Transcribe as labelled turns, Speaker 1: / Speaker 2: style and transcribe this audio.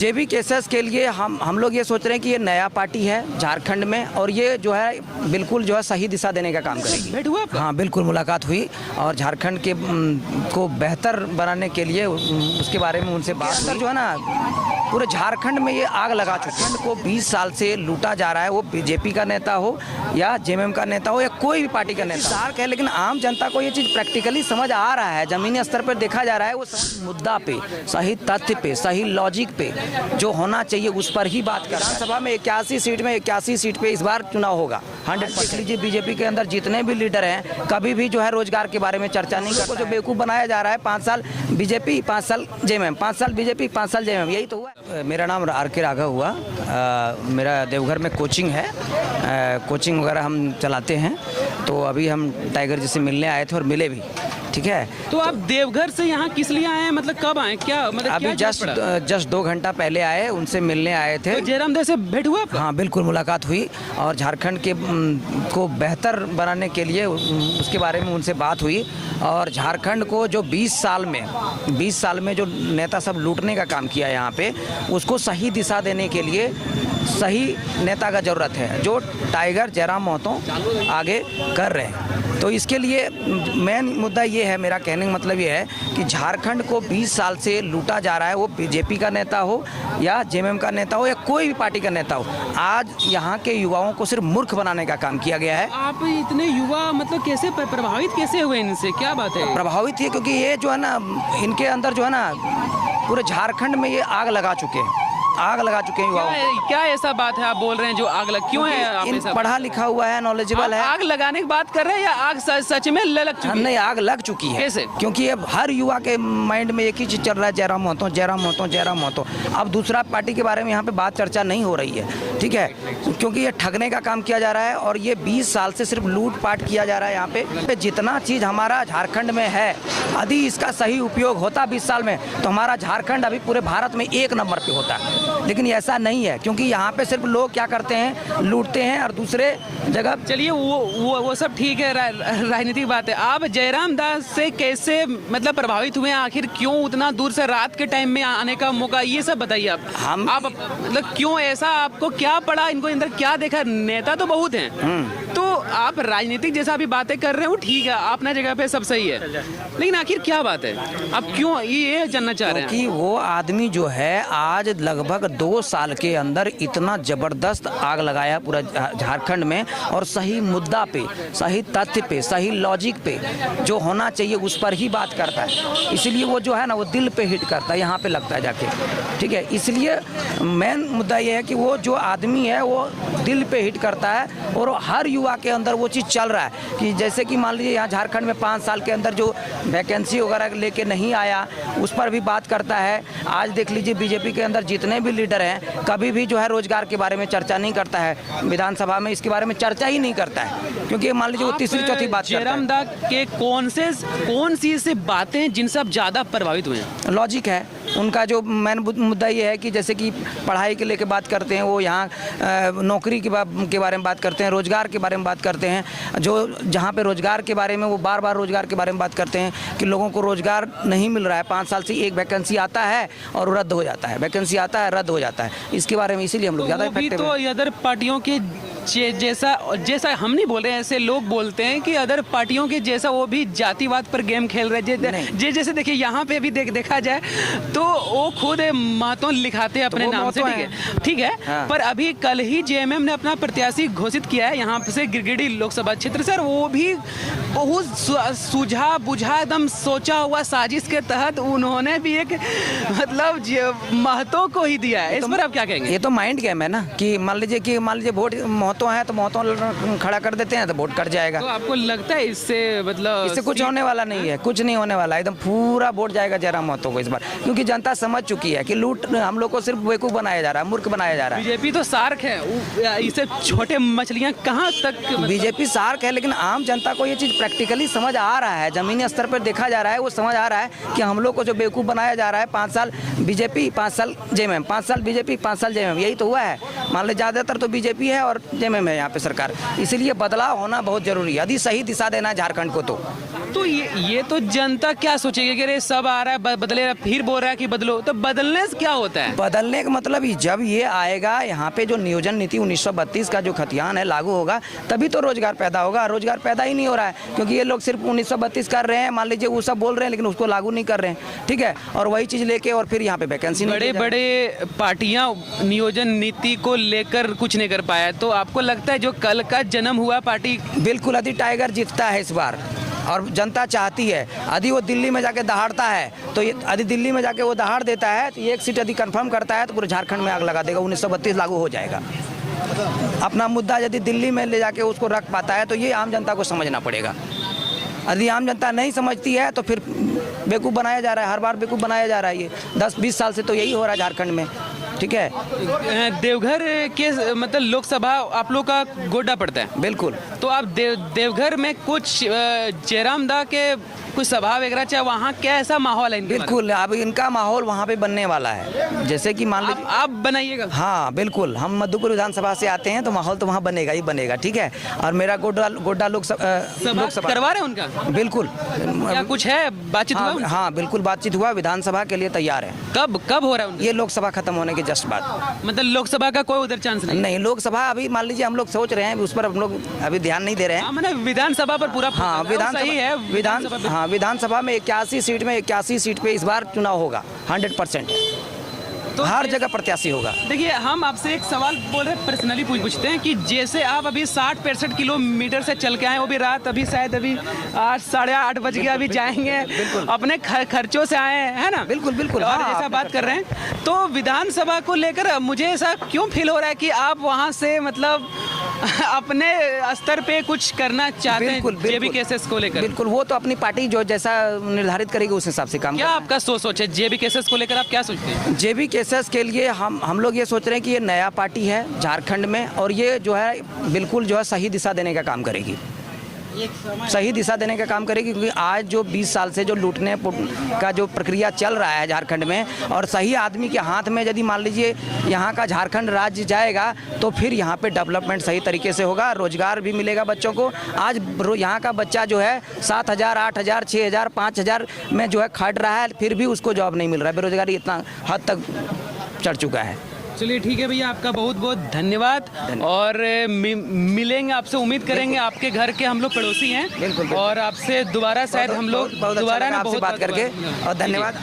Speaker 1: जेबी cases के लिए हम लोग ये सोच रहे हैं कि ये नया पार्टी है झारखंड में और ये जो है बिल्कुल जो है सही दिशा देने का काम करेगी।
Speaker 2: भेंट हुआ?
Speaker 1: हाँ बिल्कुल मुलाकात हुई और झारखंड के को बेहतर बनाने के लिए उसके बारे में उनसे बात जो है ना पूरे झारखंड में ये आग लगा चुके हैं। को 20 साल से लूटा जा रहा है, वो बीजेपी का नेता हो या जेएमएम का नेता हो या कोई भी पार्टी का नेता सार्क है, लेकिन आम जनता को ये चीज़ प्रैक्टिकली समझ आ रहा है, जमीनी स्तर पर देखा जा रहा है। वो मुद्दा पे, सही तथ्य पे, सही लॉजिक पे जो होना चाहिए उस पर ही बात कर रहा है। विधानसभा में 81 सीट पे इस बार चुनाव होगा 100%। लीजिए बीजेपी के अंदर जितने भी लीडर हैं कभी भी जो है रोजगार के बारे में चर्चा नहीं करते। जो बेवकूफ़ बनाया जा रहा है 5 साल बीजेपी 5 साल जेएमएम, 5 साल बीजेपी 5 साल जेएमएम, यही तो हुआ। मेरा नाम आर.के. राघव हुआ। मेरा देवघर में कोचिंग है, कोचिंग वगैरह हम चलाते हैं। तो अभी हम टाइगर जी से मिलने आए थे और मिले भी, ठीक है।
Speaker 2: तो आप देवघर से यहाँ किस लिए आए हैं, मतलब कब आए, क्या मतलब
Speaker 1: अभी जस्ट 2 घंटा पहले आए, उनसे मिलने आए थे।
Speaker 2: तो जयराम दे से भेंट हुआ आपका?
Speaker 1: हाँ बिल्कुल मुलाकात हुई और झारखंड के को बेहतर बनाने के लिए उसके बारे में उनसे बात हुई। और झारखंड को जो 20 साल में जो नेता सब लूटने का काम किया यहाँ पे, उसको सही दिशा देने के लिए सही नेता का ज़रूरत है, जो टाइगर जयराम महतो आगे कर रहे हैं। तो इसके लिए मेन मुद्दा ये है, मेरा कहने का मतलब ये है कि झारखंड को 20 साल से लूटा जा रहा है, वो बीजेपी का नेता हो या जेएमएम का नेता हो या कोई भी पार्टी का नेता हो। आज यहाँ के युवाओं को सिर्फ मूर्ख बनाने का काम किया गया है।
Speaker 2: आप इतने युवा मतलब कैसे प्रभावित कैसे हुए इनसे, क्या बात है?
Speaker 1: प्रभावित है क्योंकि ये जो है ना, इनके अंदर जो है ना पूरे झारखंड में ये आग लगा चुके हैं युवाओं।
Speaker 2: क्या ऐसा बात है आप बोल रहे हैं जो आग लग, क्यों है आप ऐसा?
Speaker 1: पढ़ा लिखा हुआ है, नॉलेजेबल है।
Speaker 2: आग लगाने की बात कर रहे हैं या आग सच में लग चुकी है?
Speaker 1: नहीं, आग लग चुकी है।
Speaker 2: कैसे?
Speaker 1: क्योंकि अब हर युवा के माइंड में एक ही चीज चल रहा है, जयराम महतो। अब दूसरा पार्टी के बारे में यहाँ पे बात चर्चा नहीं हो रही है, ठीक है, क्योंकि ये ठगने का काम किया जा रहा है और ये 20 साल से सिर्फ लूटपाट किया जा रहा है यहाँ पे। जितना चीज हमारा झारखंड में है, यदि इसका सही उपयोग होता 20 साल में तो हमारा झारखंड अभी पूरे भारत में 1 नंबर पे होता है। लेकिन ऐसा नहीं है, क्योंकि यहाँ पे सिर्फ लोग क्या करते हैं, लूटते हैं और दूसरे जगह।
Speaker 2: चलिए वो सब ठीक है, राजनीतिक बात है। आप जयराम दास से कैसे मतलब प्रभावित हुए, आखिर क्यों उतना दूर से रात के टाइम में आने का मौका, ये सब बताइए आप मतलब क्यों ऐसा, आपको क्या पड़ा, इनको अंदर क्या देखा? नेता तो बहुत हैं, तो आप राजनीतिक जैसा अभी बातें कर रहे हो, ठीक है, अपना जगह पे सब सही है, लेकिन आखिर क्या बात है, आप क्यों ये जानना चाह रहे हैं?
Speaker 1: कि वो आदमी जो है आज लगभग 2 साल के अंदर इतना जबरदस्त आग लगाया पूरा झारखंड में, और सही मुद्दा पे, सही तथ्य पे, सही लॉजिक पे जो होना चाहिए उस पर ही बात करता है। इसलिए वो जो है ना, वो दिल पे हिट करता है, यहाँ पे लगता है जाके, ठीक है। इसलिए मेन मुद्दा ये है कि वो जो आदमी है वो दिल पे हिट करता है और हर युवा के अंदर वो चीज़ चल रहा है कि जैसे कि मान लीजिए यहाँ झारखंड में 5 साल के अंदर जो वैकेंसी वगैरह लेके नहीं आया, उस पर भी बात करता है। आज देख लीजिए बीजेपी के अंदर जितने भी लीडर हैं कभी भी जो है रोजगार के बारे में चर्चा नहीं करता है, विधानसभा में इसके बारे में चर्चा ही नहीं करता है, क्योंकि मान लीजिए वो तीसरी चौथी बात करता है।
Speaker 2: जयराम दास के कौन सी से बातें जिनसे आप ज़्यादा प्रभावित हुए हैं?
Speaker 1: लॉजिक है उनका। जो मेन मुद्दा ये है कि जैसे कि पढ़ाई के लेके बात करते हैं, वो यहाँ नौकरी के बारे में बात करते हैं, रोजगार के बारे में बात करते हैं। जो जहाँ पे रोजगार के बारे में वो बार बार रोजगार के बारे में बात करते हैं कि लोगों को रोजगार नहीं मिल रहा है, 5 साल से एक वैकेंसी आता है और रद्द हो जाता है, वैकेंसी आता है रद्द हो जाता है। इसके बारे में इसीलिए हम लोग ज़्यादा इफेक्टिव हैं।
Speaker 2: तो अदर पार्टियों के जैसा हम नहीं बोल रहे हैं, ऐसे लोग बोलते हैं कि अदर पार्टियों के जैसा वो भी जातिवाद पर गेम खेल रहे हैं। जैसे देखिए यहाँ पे भी देखा जाए तो वो खुद महतो लिखाते हैं अपने नाम से, ठीक है।
Speaker 1: हाँ।
Speaker 2: पर अभी कल ही जेएमएम ने अपना प्रत्याशी घोषित किया है यहाँ से गिरिडीह लोकसभा क्षेत्र से, वो भी बहुत सूझा बुझा एकदम सोचा हुआ साजिश के तहत उन्होंने भी एक मतलब महतो को ही दिया है। इस पर आप क्या कहेंगे?
Speaker 1: ये तो माइंड गेम है ना, कि मान लीजिए वोट महतो है तो महतो खड़ा कर देते हैं तो वोट कट जाएगा।
Speaker 2: तो आपको लगता है इससे मतलब
Speaker 1: इससे कुछ होने वाला नहीं है, कुछ नहीं होने वाला, एकदम पूरा वोट जाएगा जयराम महतो को इस बार, क्योंकि जनता समझ चुकी है कि लूट हम लोग को सिर्फ बेवकूफ बनाया जा रहा है, मूर्ख बनाया जा रहा है।
Speaker 2: बीजेपी तो सार्क है, इसे छोटे मछलियां कहां तक
Speaker 1: बीजेपी सार्क है, लेकिन आम जनता को ये चीज़ प्रैक्टिकली समझ आ रहा है, जमीनी स्तर पर देखा जा रहा है, वो समझ आ रहा है कि हम लोग को जो बेवकूफ़ बनाया जा रहा है, 5 साल बीजेपी 5 साल जेएमएम, 5 साल बीजेपी 5 साल जेएमएम, यही तो हुआ है। मान लो ज़्यादातर तो बीजेपी है और जेएमएम है यहाँ पे सरकार, इसीलिए बदलाव होना बहुत जरूरी है, यदि सही दिशा देना है झारखंड को तो।
Speaker 2: तो ये तो जनता क्या सोचेगी कि अरे सब आ रहा है बदले, फिर बोल रहा है कि बदलो, तो बदलने से क्या होता है?
Speaker 1: बदलने का मतलब जब ये आएगा यहाँ पे जो नियोजन नीति 1932 का जो खतियान है लागू होगा, तभी तो रोजगार पैदा होगा। रोजगार पैदा ही नहीं हो रहा है, क्योंकि ये लोग सिर्फ 1932 कर रहे हैं, मान लीजिए वो सब बोल रहे हैं लेकिन उसको लागू नहीं कर रहे हैं, ठीक है। और वही चीज़ लेके और फिर यहाँ पे वैकेंसी
Speaker 2: बड़े बड़े पार्टियां नियोजन नीति को लेकर कुछ नहीं कर पाया, तो आपको लगता है जो कल का जन्म हुआ पार्टी?
Speaker 1: बिल्कुल यदि टाइगर जीतता है इस बार और जनता चाहती है, यदि वो दिल्ली में जाके दहाड़ता है, तो यदि दिल्ली में जाके वो दहाड़ देता है तो ये एक सीट यदि कंफर्म करता है तो पूरे झारखंड में आग लगा देगा, 1932 लागू हो जाएगा। अपना मुद्दा यदि दिल्ली में ले जाके उसको रख पाता है तो ये आम जनता को समझना पड़ेगा। यदि आम जनता नहीं समझती है तो फिर बेवकूफ़ बनाया जा रहा है, हर बार बेवकूफ़ बनाया जा रहा है। ये 10-20 साल से तो यही हो रहा है झारखंड में, ठीक है।
Speaker 2: देवघर के मतलब लोकसभा आप लोग का गोड्डा पड़ता है?
Speaker 1: बिल्कुल।
Speaker 2: तो आप देवघर में कुछ जयराम दा के कुछ सभा वगैरह चाहे वहाँ क्या ऐसा माहौल है?
Speaker 1: बिल्कुल, अब इनका माहौल वहाँ पे बनने वाला है। जैसे कि मान लीजिए
Speaker 2: आप बनाइएगा।
Speaker 1: हाँ बिल्कुल, हम मधुपुर विधानसभा से आते हैं तो माहौल तो वहाँ बनेगा ही बनेगा, ठीक है। और मेरा गोड्डा लोकसभा
Speaker 2: करवा रहे हैं उनका?
Speaker 1: बिल्कुल।
Speaker 2: क्या कुछ है बातचीत हुआ?
Speaker 1: हाँ बिल्कुल बातचीत हुआ, विधानसभा के लिए तैयार है।
Speaker 2: कब हो रहा है?
Speaker 1: ये लोकसभा खत्म होने के जस्ट बाद।
Speaker 2: मतलब लोकसभा का कोई उधर चांस नहीं?
Speaker 1: लोकसभा अभी मान लीजिए हम लोग सोच रहे हैं, उस पर हम लोग अभी ध्यान नहीं दे रहे हैं।
Speaker 2: मैंने विधानसभा पर पूरा
Speaker 1: हाँ विधानसभा में 81 सीट पे इस बार चुनाव होगा, 100%। तो हर जगह प्रत्याशी होगा।
Speaker 2: देखिए हम आपसे एक सवाल बोल रहे पर्सनली पूछते हैं कि जैसे आप अभी 60-65 किलोमीटर से चल के आए, वो भी रात अभी शायद अभी 8 साढ़े 8 बज गया, अभी जाएंगे, अपने खर्चों से आए हैं ना?
Speaker 1: बिल्कुल बिल्कुल।
Speaker 2: और ऐसा बात कर रहे हैं तो विधानसभा को लेकर मुझे ऐसा क्यों फील हो रहा है कि आप वहाँ से मतलब अपने स्तर पे कुछ करना चाहते हैं जेबी केसेस को लेकर?
Speaker 1: बिल्कुल, वो तो अपनी पार्टी जो जैसा निर्धारित करेगी उस हिसाब से काम।
Speaker 2: क्या आपका सोच है जेबी केसेस को लेकर? आप क्या सोचते हैं?
Speaker 1: जेबी केसेस के लिए हम लोग ये सोच रहे हैं कि ये नया पार्टी है झारखंड में, और ये जो है बिल्कुल जो है सही दिशा देने का काम करेगी, सही दिशा देने का काम करेगी। क्योंकि आज जो 20 साल से जो लूटने का जो प्रक्रिया चल रहा है झारखंड में, और सही आदमी के हाथ में यदि मान लीजिए यहाँ का झारखंड राज्य जाएगा तो फिर यहाँ पे डेवलपमेंट सही तरीके से होगा, रोजगार भी मिलेगा बच्चों को। आज यहाँ का बच्चा जो है 7,000, 8,000, 6,000, 5,000 में जो है खट रहा है, फिर भी उसको जॉब नहीं मिल रहा है। बेरोजगारी इतना हद तक चढ़ चुका है।
Speaker 2: चलिए ठीक है भैया, आपका बहुत बहुत धन्यवाद। और मिलेंगे आपसे, उम्मीद करेंगे, आपके घर के हम लोग पड़ोसी हैं।
Speaker 1: बिल्कुल।
Speaker 2: और आपसे दोबारा शायद हम लोग दोबारा
Speaker 1: बात करके, और धन्यवाद।